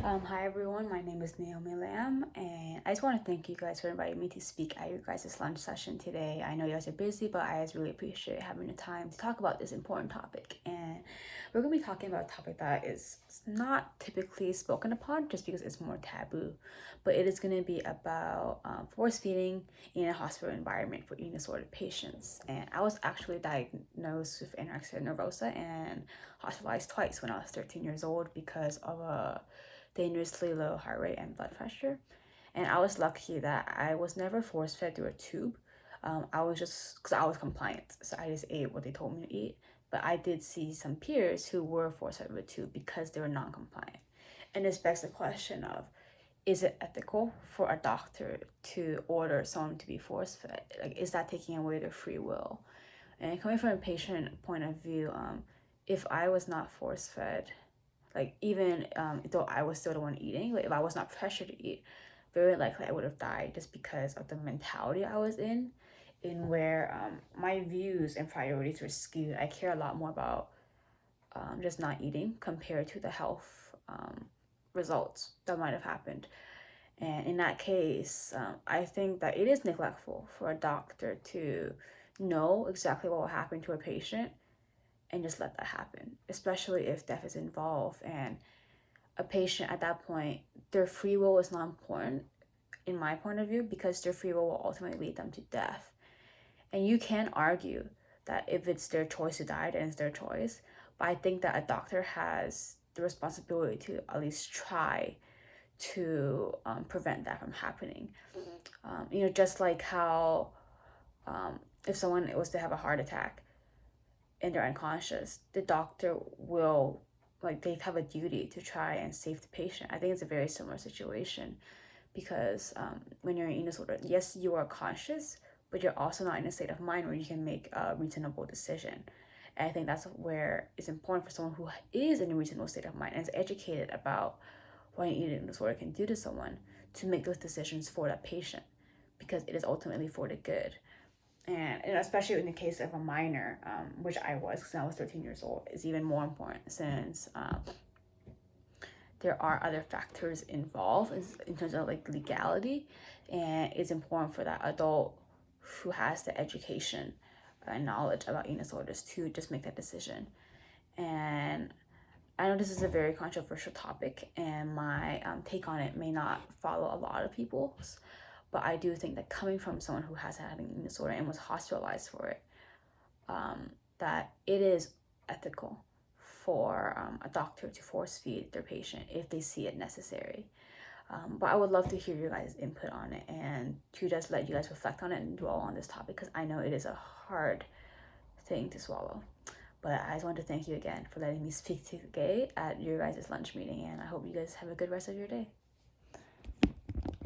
Hi everyone, my name is Naomi Lamb, and I just want to thank you guys for inviting me to speak at your guys' lunch session today. I know you guys are busy, but I just really appreciate having the time to talk about this important topic. And we're going to be talking about a topic that is not typically spoken upon just because it's more taboo, but it is going to be about force feeding in a hospital environment for eating disorder patients. And I was actually diagnosed with anorexia nervosa and hospitalized twice when I was 13 years old because of a dangerously low heart rate and blood pressure. And I was lucky that I was never force fed through a tube. I was just, because I was compliant, so I just ate what they told me to eat. But I did see some peers who were force fed with a tube because they were non-compliant. And this begs the question of, is it ethical for a doctor to order someone to be force fed? Like, is that taking away their free will? And coming from a patient point of view, if I was not force fed, like even though I was still the one eating, like if I was not pressured to eat, very likely I would have died just because of the mentality I was in where my views and priorities were skewed. I care a lot more about just not eating compared to the health results that might have happened. And in that case, I think that it is neglectful for a doctor to know exactly what will happen to a patient and just let that happen, especially if death is involved. And a patient at that point, their free will is not important in my point of view because their free will ultimately lead them to death. And you can argue that if it's their choice to die, then it's their choice. But I think that a doctor has the responsibility to at least try to prevent that from happening. Just like how if someone was to have a heart attack and they're unconscious, the doctor will, like, they have a duty to try and save the patient. I think it's a very similar situation because when you're in disorder, yes, you are conscious, but you're also not in a state of mind where you can make a reasonable decision. And I think that's where it's important for someone who is in a reasonable state of mind and is educated about what an eating disorder can do to someone to make those decisions for that patient because it is ultimately for the good. And especially in the case of a minor, which I was because I was 13 years old, is even more important since there are other factors involved in terms of like legality, and it's important for that adult who has the education and knowledge about eating disorders to just make that decision. And I know this is a very controversial topic, and my take on it may not follow a lot of people's, but I do think that coming from someone who has had an eating disorder and was hospitalized for it, that it is ethical for a doctor to force feed their patient if they see it necessary. But I would love to hear your guys' input on it and to just let you guys reflect on it and dwell on this topic because I know it is a hard thing to swallow. But I just want to thank you again for letting me speak today at your guys' lunch meeting, and I hope you guys have a good rest of your day.